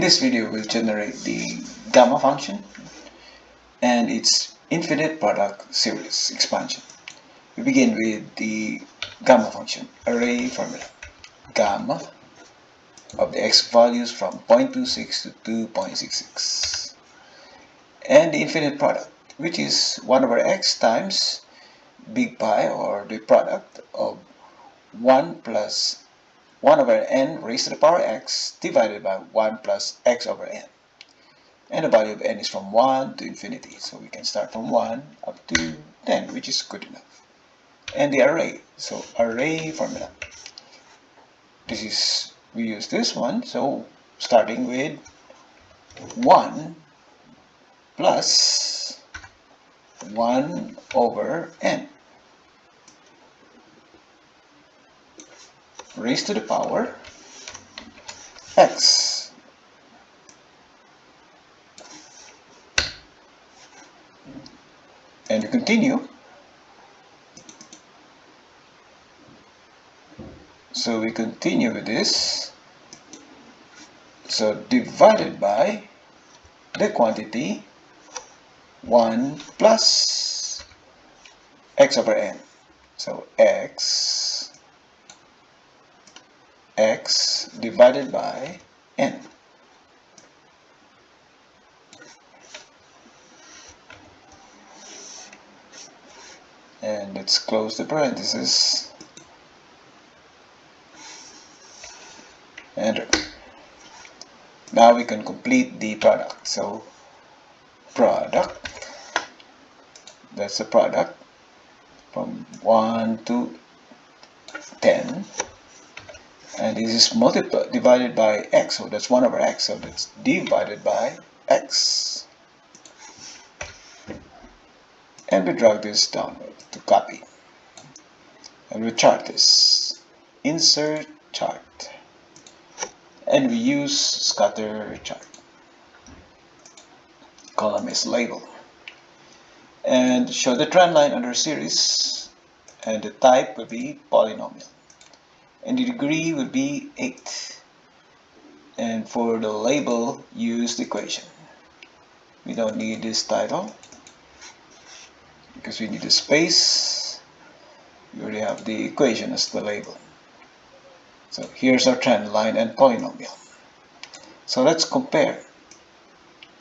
this video, we'll generate the gamma function and its infinite product series expansion. We begin with the gamma function, array formula. Gamma of the x values from 0.26 to 2.66. And the infinite product, which is 1 over x times big pi, or the product of 1 plus 1 over n raised to the power x divided by 1 plus x over n. And the value of n is from 1 to infinity. So we can start from 1 up to 10, which is good enough. And the array. So array formula. We use this one. So starting with 1 plus 1 over n raised to the power x. And we continue. So we continue with this. So divided by the quantity 1 plus x over n. So x divided by n. And let's close the parenthesis. Enter. Now we can complete the product. So product, that's the product from 1 to 10. And this is divided by x, so that's 1 over x, so that's divided by x. And we drag this downward to copy. And we chart this. Insert chart. And we use scatter chart. Column is label. And show the trend line under series. And the type will be polynomial. And the degree will be 8. And for the label, use the equation. We don't need this title because we need a space. We already have the equation as the label. So here's our trend line and polynomial. So let's compare.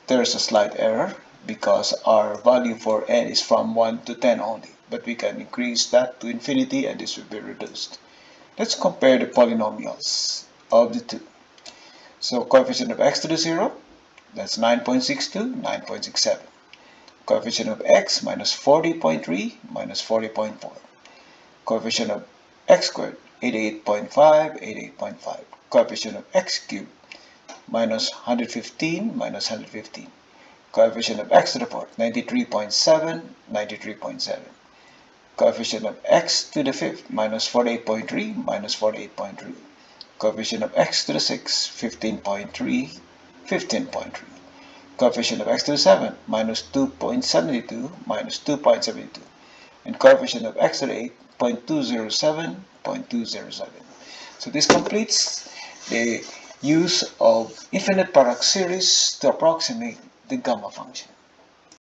There's a slight error because our value for n is from 1 to 10 only. But we can increase that to infinity and this will be reduced. Let's compare the polynomials of the two. So coefficient of x to the 0, that's 9.62, 9.67. Coefficient of x minus 40.3 minus 40.4. Coefficient of x squared, 88.5, 88.5. Coefficient of x cubed, minus 115, minus 115. Coefficient of x to the 4th, 93.7, 93.7. Coefficient of x to the 5th, minus 48.3, minus 48.3. Coefficient of x to the 6th, 15.3, 15.3. Coefficient of x to the 7th, minus 2.72, minus 2.72. And coefficient of x to the 8th, 0.207, 0.207. So this completes the use of infinite product series to approximate the gamma function.